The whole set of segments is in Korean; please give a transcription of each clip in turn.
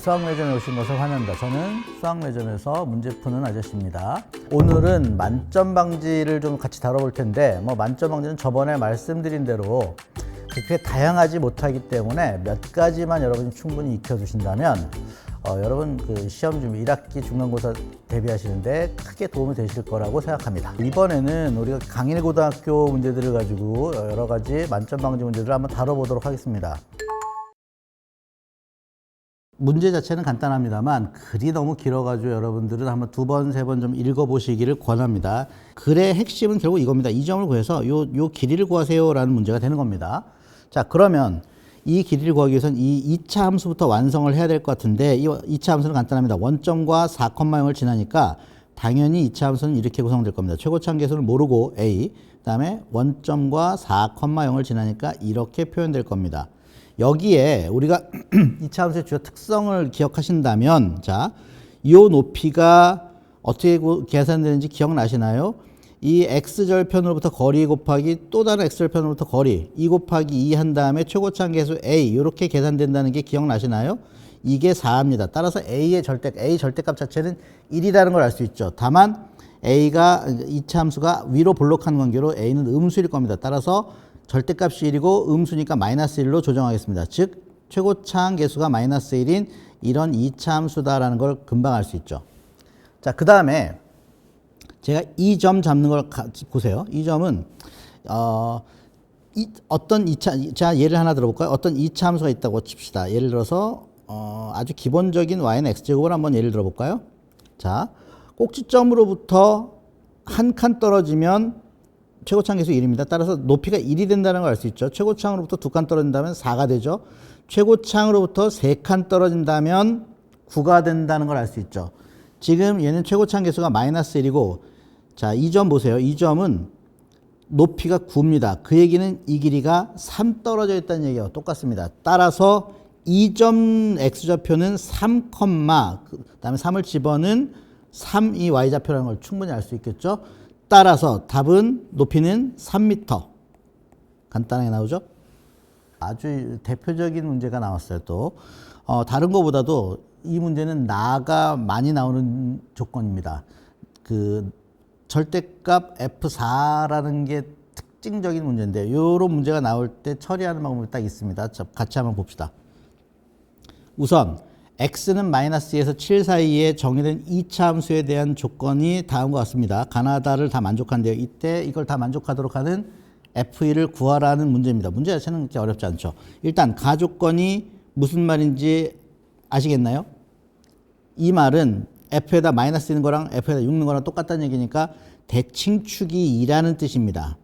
수학 매점에 오신 것을 환영합니다. 저는 수학 매점에서 문제 푸는 아저씨입니다. 오늘은 만점 방지를 좀 같이 다뤄볼 텐데, 만점 방지는 저번에 말씀드린 대로 그렇게 다양하지 못하기 때문에 몇 가지만 여러분이 충분히 익혀두신다면 여러분 그 시험 준비 1학기 중간고사 대비하시는데 크게 도움이 되실 거라고 생각합니다. 이번에는 우리가 강일고등학교 문제들을 가지고 여러 가지 만점 방지 문제들을 한번 다뤄보도록 하겠습니다. 문제 자체는 간단합니다만 글이 너무 길어가지고 여러분들은 한번 두 번, 세 번 좀 읽어보시기를 권합니다. 글의 핵심은 결국 이겁니다. 이 점을 구해서 요 길이를 구하세요 라는 문제가 되는 겁니다. 자, 그러면 이 길이를 구하기 위해서는 이 2차 함수부터 완성을 해야 될 것 같은데, 이 2차 함수는 간단합니다. 원점과 4,0을 지나니까 당연히 2차 함수는 이렇게 구성될 겁니다. 최고차 계수를 모르고 a, 그 다음에 원점과 4,0을 지나니까 이렇게 표현될 겁니다. 여기에 우리가 2차 함수의 주요 특성을 기억하신다면, 자, 이 높이가 어떻게 계산되는지 기억나시나요? 이 x절편으로부터 거리 곱하기 또 다른 x절편으로부터 거리 2 곱하기 2 한 다음에 최고차 계수 a 이렇게 계산된다는 게 기억나시나요? 이게 4입니다. 따라서 a 절대값 자체는 1이라는 걸 알 수 있죠. 다만 a가 2차 함수가 위로 볼록한 관계로 a는 음수일 겁니다. 따라서 절대값이 1이고 음수니까 마이너스 1로 조정하겠습니다. 즉 최고차항 계수가 마이너스 1인 이런 2차 함수다라는 걸 금방 알 수 있죠. 자, 그 다음에 제가 이 점 잡는 걸 보세요. 이 점은 어떤 2차, 자, 예를 하나 들어볼까요? 어떤 2차 함수가 있다고 칩시다. 예를 들어서 아주 기본적인 y는 x제곱을 한번 예를 들어볼까요? 자, 꼭지점으로부터 한 칸 떨어지면 최고차항 계수 1입니다. 따라서 높이가 1이 된다는 걸 알 수 있죠. 최고차항으로부터 2칸 떨어진다면 4가 되죠. 최고차항으로부터 3칸 떨어진다면 9가 된다는 걸 알 수 있죠. 지금 얘는 최고차항 계수가 마이너스 1이고, 자, 이 점 보세요. 이 점은 높이가 9입니다. 그 얘기는 이 길이가 3 떨어져 있다는 얘기와 똑같습니다. 따라서 이 점 x좌표는 3, 그 다음에 3을 집어넣은 3, 이 y좌표라는 걸 충분히 알 수 있겠죠. 따라서 답은 높이는 3m. 간단하게 나오죠? 아주 대표적인 문제가 나왔어요. 또 다른 것보다도 이 문제는 나가 많이 나오는 조건입니다. 그 절대값 F4라는 게 특징적인 문제인데, 이런 문제가 나올 때 처리하는 방법이 딱 있습니다. 자, 같이 한번 봅시다. 우선 x는 마이너스 2에서 7 사이에 정의된 2차 함수에 대한 조건이 다음과 같습니다. 가나다를 다 만족한대요. 이때 이걸 다 만족하도록 하는 f1을 구하라는 문제입니다. 문제 자체는 그렇게 어렵지 않죠. 일단 가조건이 무슨 말인지 아시겠나요? 이 말은 f에다 마이너스 있는 거랑 f에다 6 있는 거랑 똑같다는 얘기니까 대칭축이 2라는 뜻입니다.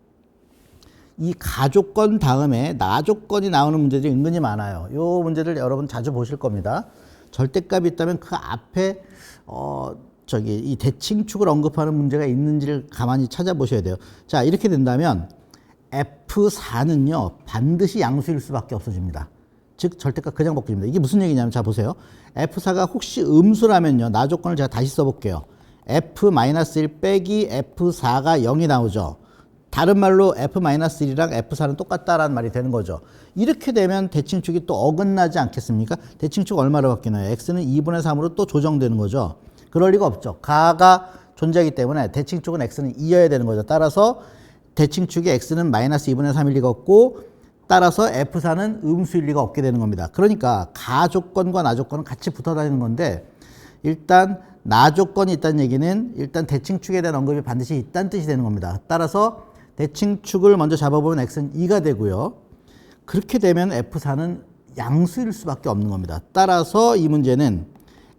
이 가조건 다음에 나조건이 나오는 문제들이 은근히 많아요. 이 문제들 여러분 자주 보실 겁니다. 절대값이 있다면 그 앞에 이 대칭축을 언급하는 문제가 있는지를 가만히 찾아보셔야 돼요. 자, 이렇게 된다면 F4는요 반드시 양수일 수밖에 없어집니다. 즉 절대값 그냥 벗깁니다. 이게 무슨 얘기냐면, 자 보세요. F4가 혹시 음수라면요, 나 조건을 제가 다시 써볼게요. F-1 빼기 F4가 0이 나오죠. 다른 말로 F-1이랑 F4는 똑같다라는 말이 되는 거죠. 이렇게 되면 대칭축이 또 어긋나지 않겠습니까? 대칭축 얼마로 바뀌나요? x는 2분의 3으로 또 조정되는 거죠. 그럴 리가 없죠. 가가 존재하기 때문에 대칭축은 x는 2여야 되는 거죠. 따라서 대칭축이 x는 마이너스 2분의 3일 리가 없고, 따라서 F4는 음수일 리가 없게 되는 겁니다. 그러니까 가조건과 나조건은 같이 붙어 다니는 건데, 일단 나조건이 있다는 얘기는 일단 대칭축에 대한 언급이 반드시 있다는 뜻이 되는 겁니다. 따라서 대칭축을 먼저 잡아보면 x는 2가 되고요. 그렇게 되면 F4는 양수일 수밖에 없는 겁니다. 따라서 이 문제는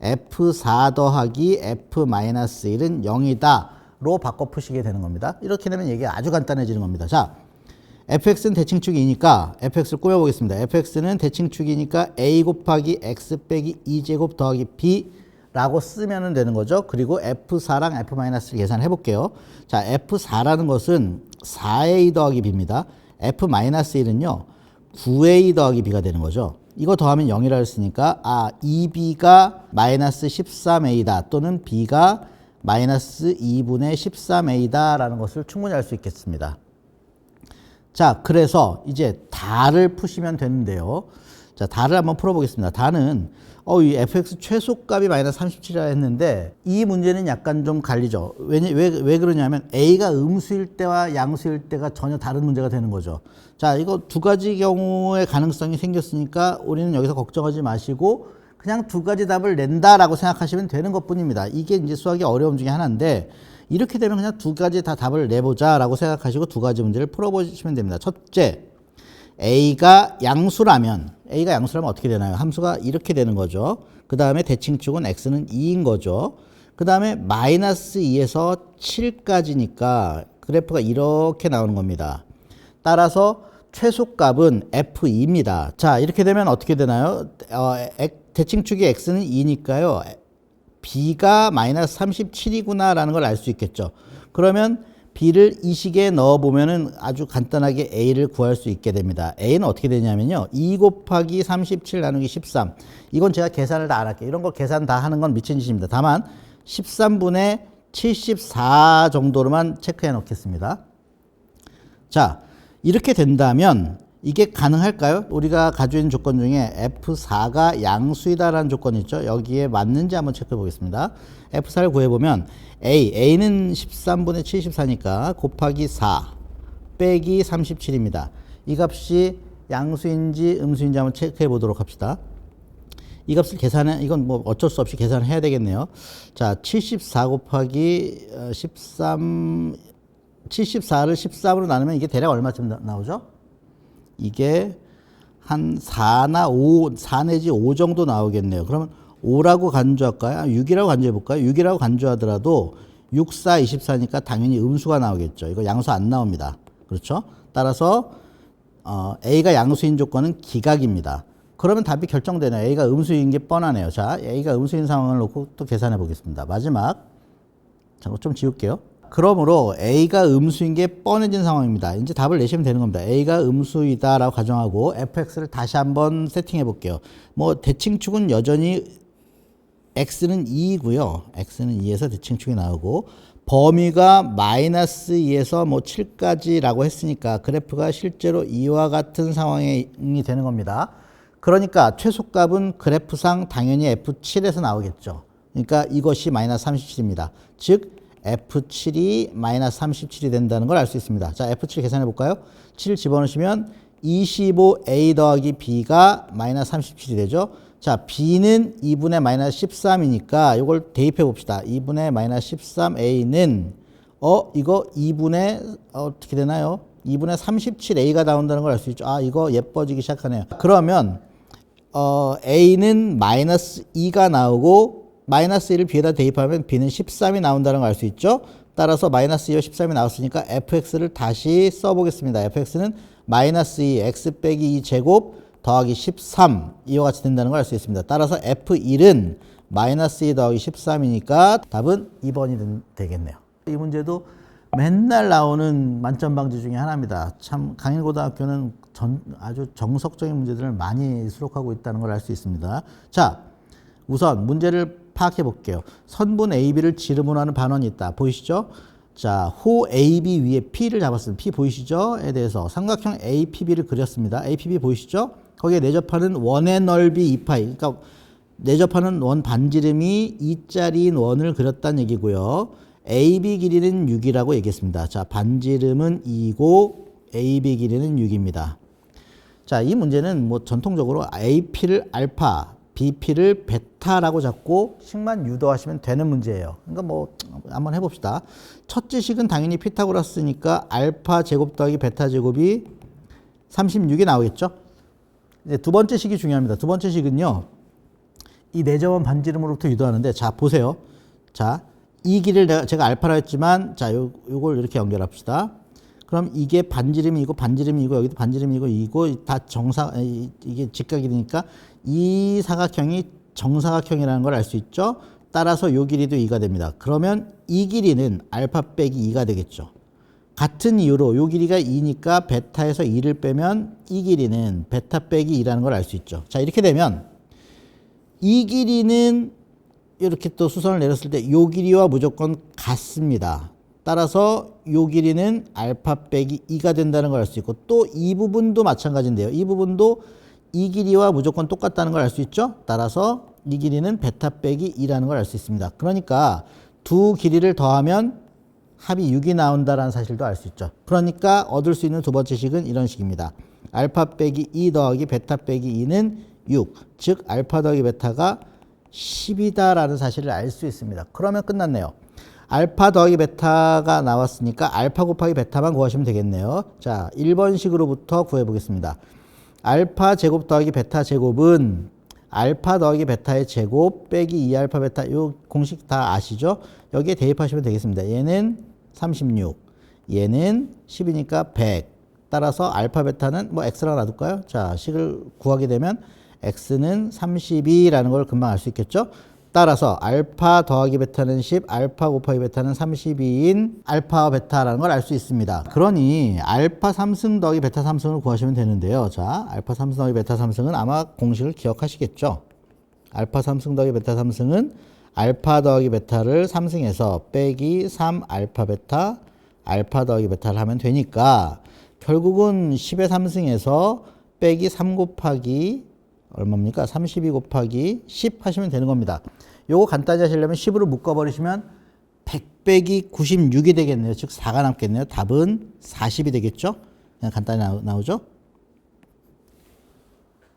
F4 더하기 F-1은 0이다로 바꿔 푸시게 되는 겁니다. 이렇게 되면 얘기가 아주 간단해지는 겁니다. 자, fx는 대칭축이니까 fx를 꾸며보겠습니다. fx는 대칭축이니까 a 곱하기 x 빼기 2제곱 더하기 b라고 쓰면 되는 거죠. 그리고 f4랑 f-를 계산해 볼게요. 자, f4라는 것은 4a 더하기 b입니다. f-1은요 9a 더하기 b가 되는 거죠. 이거 더하면 0이라 했으니까 2b가 마이너스 13a다 또는 b가 마이너스 2분의 13a다 라는 것을 충분히 알 수 있겠습니다. 자, 그래서 이제 다를 푸시면 되는데요. 자, 다를 한번 풀어보겠습니다. 다는 이 fx 최소값이 마이너스 37이라 했는데 이 문제는 약간 좀 갈리죠. 왜 그러냐면 a가 음수일 때와 양수일 때가 전혀 다른 문제가 되는 거죠. 자, 이거 두 가지 경우의 가능성이 생겼으니까 우리는 여기서 걱정하지 마시고 그냥 두 가지 답을 낸다라고 생각하시면 되는 것뿐입니다. 이게 이제 수학의 어려움 중에 하나인데 이렇게 되면 그냥 두 가지 다 답을 내보자라고 생각하시고 두 가지 문제를 풀어보시면 됩니다. 첫째, A가 양수라면 어떻게 되나요? 함수가 이렇게 되는 거죠. 그 다음에 대칭축은 X는 2인 거죠. 그 다음에 마이너스 2에서 7까지니까 그래프가 이렇게 나오는 겁니다. 따라서 최소값은 F2입니다. 자, 이렇게 되면 어떻게 되나요? 대칭축이 X는 2니까요. B가 마이너스 37이구나 라는 걸 알 수 있겠죠. 그러면 B를 이 식에 넣어보면은 아주 간단하게 A를 구할 수 있게 됩니다. A는 어떻게 되냐면요. 2 곱하기 37 나누기 13. 이건 제가 계산을 다 안 할게요. 이런 거 계산 다 하는 건 미친 짓입니다. 다만 13분의 74 정도로만 체크해 놓겠습니다. 자, 이렇게 된다면 이게 가능할까요? 우리가 가지고 있는 조건 중에 F4가 양수이다라는 조건이 있죠. 여기에 맞는지 한번 체크해 보겠습니다. F4를 구해보면 A는 13분의 74니까 곱하기 4 빼기 37입니다. 이 값이 양수인지 음수인지 한번 체크해 보도록 합시다. 이 값을 이건 뭐 어쩔 수 없이 계산을 해야 되겠네요. 자, 74 곱하기 13, 74를 13으로 나누면 이게 대략 얼마쯤 나오죠? 이게 한 4나 5, 4 내지 5 정도 나오겠네요. 그러면 5라고 간주할까요? 6이라고 간주해볼까요? 6이라고 간주하더라도 6, 4, 24니까 당연히 음수가 나오겠죠. 이거 양수 안 나옵니다. 그렇죠? 따라서 A가 양수인 조건은 기각입니다. 그러면 답이 결정되네요. A가 음수인 게 뻔하네요. 자, A가 음수인 상황을 놓고 또 계산해 보겠습니다. 마지막. 자, 좀 지울게요. 그러므로 A가 음수인 게 뻔해진 상황입니다. 이제 답을 내시면 되는 겁니다. A가 음수이다라고 가정하고 fx를 다시 한번 세팅해 볼게요. 뭐 대칭축은 여전히 x는 2이고요. x는 2에서 대칭축이 나오고 범위가 마이너스 2에서 뭐 7까지라고 했으니까 그래프가 실제로 이와 같은 상황이 되는 겁니다. 그러니까 최소값은 그래프상 당연히 F7에서 나오겠죠. 그러니까 이것이 마이너스 37입니다. 즉 F7이 마이너스 37이 된다는 걸 알 수 있습니다. 자, F7 계산해 볼까요? 7 집어넣으시면 25A 더하기 B가 마이너스 37이 되죠. 자, B는 2분의 마이너스 13이니까 이걸 대입해 봅시다. 2분의 마이너스 13A는 이거 2분의 어떻게 되나요? 2분의 37A가 나온다는 걸 알 수 있죠. 아, 이거 예뻐지기 시작하네요. 그러면 A는 마이너스 2가 나오고 마이너스 1을 B에다 대입하면 B는 13이 나온다는 걸 알 수 있죠. 따라서 마이너스 2와 13이 나왔으니까 fx를 다시 써보겠습니다. fx는 마이너스 2 x 빼기 2 제곱 더하기 13 이와 같이 된다는 걸 알 수 있습니다. 따라서 f1은 마이너스 2 더하기 13이니까 답은 2번이 되겠네요. 이 문제도 맨날 나오는 만점 방지 중에 하나입니다. 참 강일고등학교는 아주 정석적인 문제들을 많이 수록하고 있다는 걸 알 수 있습니다. 자, 우선 문제를 파악해 볼게요. 선분 AB를 지름으로 하는 반원이 있다. 보이시죠? 자, 호 AB 위에 P를 잡았습니다. P 보이시죠?에 대해서 삼각형 APB를 그렸습니다. APB 보이시죠? 거기에 내접하는 원의 넓이 2파이. 그러니까 내접하는 원 반지름이 2짜리인 원을 그렸다는 얘기고요. AB 길이는 6이라고 얘기했습니다. 자, 반지름은 2고 AB 길이는 6입니다. 자, 이 문제는 뭐 전통적으로 AP를 알파, BP를 베타라고 잡고 식만 유도하시면 되는 문제예요. 그러니까 뭐 한번 해봅시다. 첫째 식은 당연히 피타고라스니까 알파 제곱 더하기 베타 제곱이 36이 나오겠죠. 이제 두 번째 식이 중요합니다. 두 번째 식은요, 이 내접원 반지름으로부터 유도하는데, 자 보세요. 자, 이 길이를 제가 알파라 했지만, 자 요걸 이렇게 연결합시다. 그럼 이게 반지름이고 반지름이고 여기도 반지름이고 이거 다 이게 직각이니까 이 사각형이 정사각형이라는 걸 알 수 있죠. 따라서 요 길이도 2가 됩니다. 그러면 이 길이는 알파 빼기 2가 되겠죠. 같은 이유로 요 길이가 2니까 베타에서 2를 빼면 이 길이는 베타 빼기 2라는 걸 알 수 있죠. 자, 이렇게 되면 이 길이는 이렇게 또 수선을 내렸을 때 요 길이와 무조건 같습니다. 따라서 요 길이는 알파 빼기 2가 된다는 걸 알 수 있고 또 이 부분도 마찬가지인데요. 이 부분도 이 길이와 무조건 똑같다는 걸 알 수 있죠? 따라서 이 길이는 베타 빼기 2라는 걸 알 수 있습니다. 그러니까 두 길이를 더하면 합이 6이 나온다는 사실도 알 수 있죠. 그러니까 얻을 수 있는 두 번째 식은 이런 식입니다. 알파 빼기 2 더하기 베타 빼기 2는 6. 즉 알파 더하기 베타가 10이다라는 사실을 알 수 있습니다. 그러면 끝났네요. 알파 더하기 베타가 나왔으니까 알파 곱하기 베타만 구하시면 되겠네요. 자, 1번식으로부터 구해보겠습니다. 알파 제곱 더하기 베타 제곱은 알파 더하기 베타의 제곱 빼기 2알파 베타, 이 공식 다 아시죠? 여기에 대입하시면 되겠습니다. 얘는 36, 얘는 10이니까 100. 따라서 알파 베타는 뭐 x라고 놔둘까요? 자, 식을 구하게 되면 x는 32라는 걸 금방 알 수 있겠죠? 따라서 알파 더하기 베타는 10, 알파 곱하기 베타는 32인 알파 베타라는 걸 알 수 있습니다. 그러니 알파 3승 더하기 베타 3승을 구하시면 되는데요. 자, 알파 3승 더하기 베타 3승은 아마 공식을 기억하시겠죠? 알파 3승 더하기 베타 3승은 알파 더하기 베타를 3승해서 빼기 3 알파 베타, 알파 더하기 베타를 하면 되니까 결국은 10의 3승에서 빼기 3 곱하기 얼마입니까? 32 곱하기 10 하시면 되는 겁니다. 요거 간단히 하시려면 10으로 묶어버리시면 100 빼기 96이 되겠네요. 즉 4가 남겠네요. 답은 40이 되겠죠? 그냥 간단히 나오죠?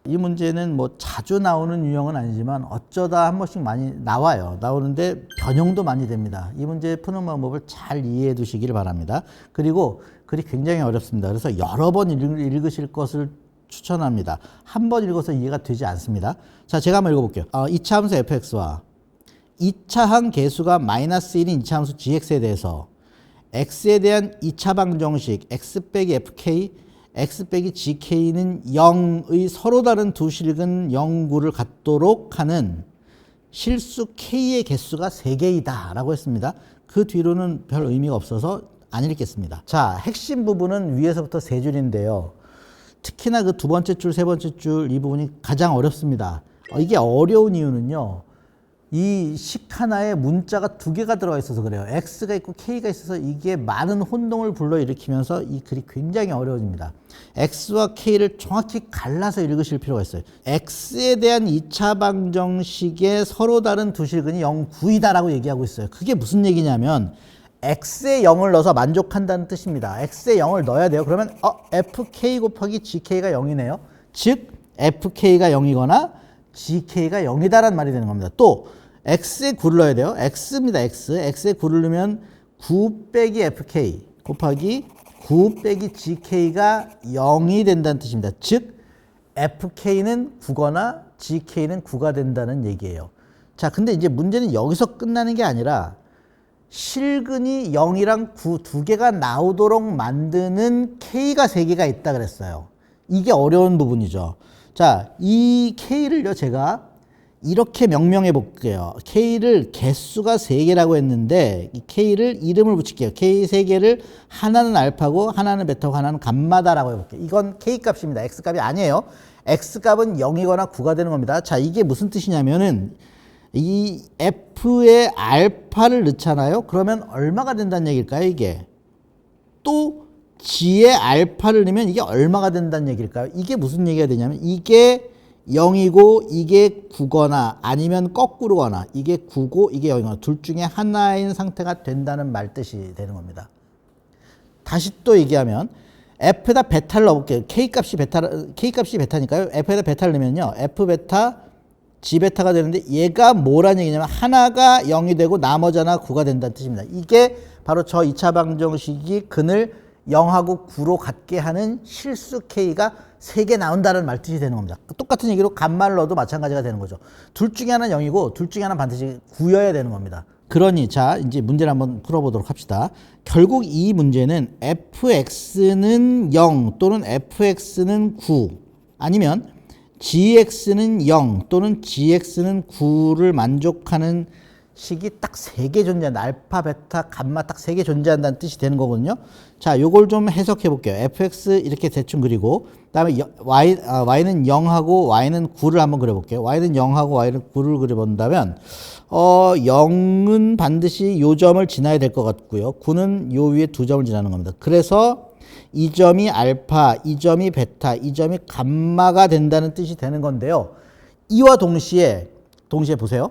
이 문제는 뭐 자주 나오는 유형은 아니지만 어쩌다 한 번씩 많이 나와요. 나오는데 변형도 많이 됩니다. 이 문제 푸는 방법을 잘 이해해 두시길 바랍니다. 그리고 글이 굉장히 어렵습니다. 그래서 여러 번 읽으실 것을 추천합니다. 한 번 읽어서 이해가 되지 않습니다. 자, 제가 한번 읽어볼게요. 2차 함수 fx와 2차 항 계수가 마이너스 1인 2차 함수 gx에 대해서 x에 대한 2차 방정식 x 빼기 fk, x 빼기 gk는 0의 서로 다른 두 실근 0구를 갖도록 하는 실수 k의 개수가 3개이다 라고 했습니다. 그 뒤로는 별 의미가 없어서 안 읽겠습니다. 자, 핵심 부분은 위에서부터 3줄인데요. 특히나 그 두 번째 줄, 세 번째 줄 이 부분이 가장 어렵습니다. 이게 어려운 이유는요. 이 식 하나에 문자가 2개가 들어가 있어서 그래요. X가 있고 K가 있어서 이게 많은 혼동을 불러일으키면서 이 글이 굉장히 어려워집니다. X와 K를 정확히 갈라서 읽으실 필요가 있어요. X에 대한 2차 방정식의 서로 다른 두 실근이 0, 9이다라고 얘기하고 있어요. 그게 무슨 얘기냐면 x에 0을 넣어서 만족한다는 뜻입니다. x에 0을 넣어야 돼요. 그러면 fk 곱하기 gk가 0이네요. 즉 fk가 0이거나 gk가 0이다라는 말이 되는 겁니다. 또 x에 9를 넣어야 돼요. x입니다. x에 9를 넣으면 9 빼기 fk 곱하기 9 빼기 gk가 0이 된다는 뜻입니다. 즉 fk는 9거나 gk는 9가 된다는 얘기예요. 자, 근데 이제 문제는 여기서 끝나는 게 아니라 실근이 0이랑 9 두 개가 나오도록 만드는 K가 3개가 있다 그랬어요. 이게 어려운 부분이죠. 자, 이 K를요, 제가 이렇게 명명해 볼게요. K를 개수가 3개라고 했는데, 이 K를 이름을 붙일게요. K 3개를 하나는 알파고, 하나는 베타고, 하나는 감마다라고 해볼게요. 이건 K 값입니다. X 값이 아니에요. X 값은 0이거나 9가 되는 겁니다. 자, 이게 무슨 뜻이냐면은, 이 F에 알파를 넣잖아요. 그러면 얼마가 된다는 얘기일까요, 이게? 또 G에 알파를 넣으면 이게 얼마가 된다는 얘기일까요? 이게 무슨 얘기가 되냐면 이게 0이고 이게 9거나 아니면 거꾸로거나 이게 9고 이게 0이거나 둘 중에 하나인 상태가 된다는 말뜻이 되는 겁니다. 다시 또 얘기하면 F에다 베타를 넣어볼게요. K값이 베타니까요. F에다 베타를 넣으면요. F 베타 G베타가 되는데 얘가 뭐라는 얘기냐면 하나가 0이 되고 나머지 하나 9가 된다는 뜻입니다. 이게 바로 저 2차 방정식이 근을 0하고 9로 같게 하는 실수 K가 3개 나온다는 말뜻이 되는 겁니다. 똑같은 얘기로 감마를 넣어도 마찬가지가 되는 거죠. 둘 중에 하나는 0이고 둘 중에 하나는 반드시 9여야 되는 겁니다. 그러니 자, 이제 문제를 한번 풀어보도록 합시다. 결국 이 문제는 fx는 0 또는 fx는 9 아니면 gx는 0 또는 gx는 9를 만족하는 식이 딱 3개 존재한다. 알파, 베타, 감마 딱 3개 존재한다는 뜻이 되는 거거든요. 자, 요걸 좀 해석해 볼게요. fx 이렇게 대충 그리고 그다음에 y는 0하고 y는 9를 한번 그려 볼게요. y는 0하고 y는 9를 그려 본다면 0은 반드시 요 점을 지나야 될 것 같고요. 9는 요 위에 2점을 지나는 겁니다. 그래서 이 점이 알파, 이 점이 베타, 이 점이 감마가 된다는 뜻이 되는 건데요. 이와 동시에 보세요.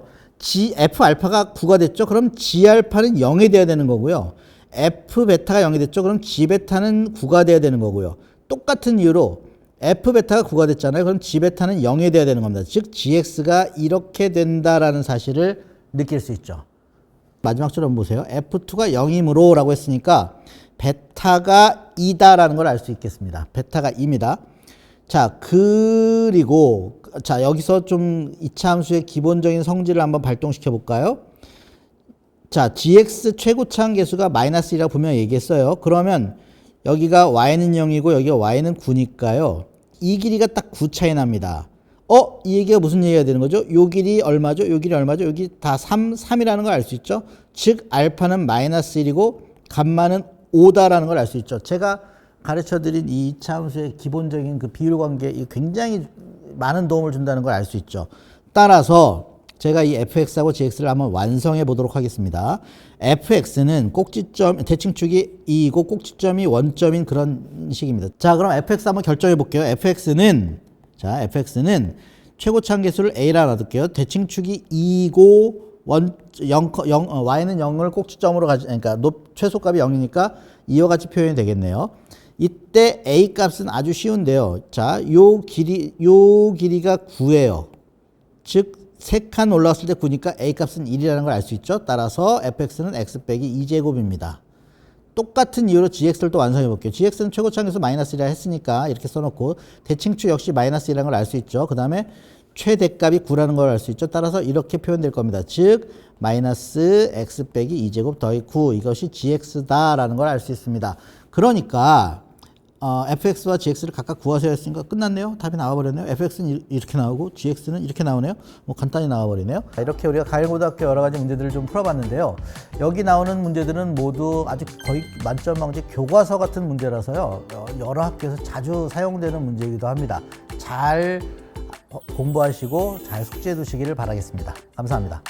F 알파가 9가 됐죠? 그럼 G 알파는 0이 돼야 되는 거고요. F 베타가 0이 됐죠? 그럼 G 베타는 9가 돼야 되는 거고요. 똑같은 이유로 F 베타가 9가 됐잖아요. 그럼 G 베타는 0이 돼야 되는 겁니다. 즉 GX가 이렇게 된다라는 사실을 느낄 수 있죠. 마지막 줄 한번 보세요. F2가 0이므로 라고 했으니까 베타가 2다라는 걸 알 수 있겠습니다. 베타가 2입니다. 자, 그리고 자, 여기서 좀 이차 함수의 기본적인 성질을 한번 발동시켜 볼까요? 자, gx 최고차항 계수가 마이너스 1이라고 분명히 얘기했어요. 그러면 여기가 y는 0이고 여기가 y는 9니까요. 이 길이가 딱 9 차이 납니다. 이 얘기가 무슨 얘기가 되는 거죠? 요 길이 얼마죠? 요 길이 얼마죠? 여기 다 3이라는 걸 알 수 있죠? 즉 알파는 마이너스 1이고 감마는 5다라는 걸 알 수 있죠. 제가 가르쳐드린 이 2차 함수의 기본적인 그 비율 관계 굉장히 많은 도움을 준다는 걸 알 수 있죠. 따라서 제가 이 fx하고 gx를 한번 완성해 보도록 하겠습니다. fx는 꼭지점, 대칭축이 2이고 꼭지점이 원점인 그런 식입니다. 자, 그럼 fx 한번 결정해 볼게요. fx는 최고차항 계수를 a라 놔둘게요. 대칭축이 2이고 y는 0을 꼭지점으로 그러니까 최소값이 0이니까 이와 같이 표현이 되겠네요. 이때 a 값은 아주 쉬운데요. 자, 요 길이가 9예요. 즉 3칸 올라왔을 때 9니까 a 값은 1이라는 걸 알 수 있죠. 따라서 fx는 x 빼기 2제곱입니다. 똑같은 이유로 gx를 또 완성해 볼게요. gx는 최고차항에서 마이너스 1이라 했으니까 이렇게 써놓고 대칭축 역시 마이너스 1이라는 걸 알 수 있죠. 그 다음에 최대값이 9라는 걸 알 수 있죠. 따라서 이렇게 표현될 겁니다. 즉 마이너스 x 빼기 2제곱 더하기 9 이것이 gx다라는 걸 알 수 있습니다. 그러니까 fx와 gx를 각각 구하세요 했으니까 끝났네요. 답이 나와버렸네요. fx는 이렇게 나오고 gx는 이렇게 나오네요. 뭐 간단히 나와버리네요. 이렇게 우리가 가일고등학교 여러 가지 문제들을 좀 풀어봤는데요. 여기 나오는 문제들은 모두 아주 거의 만점 방지 교과서 같은 문제라서요. 여러 학교에서 자주 사용되는 문제이기도 합니다. 잘 공부하시고 잘 숙지해 두시기를 바라겠습니다. 감사합니다.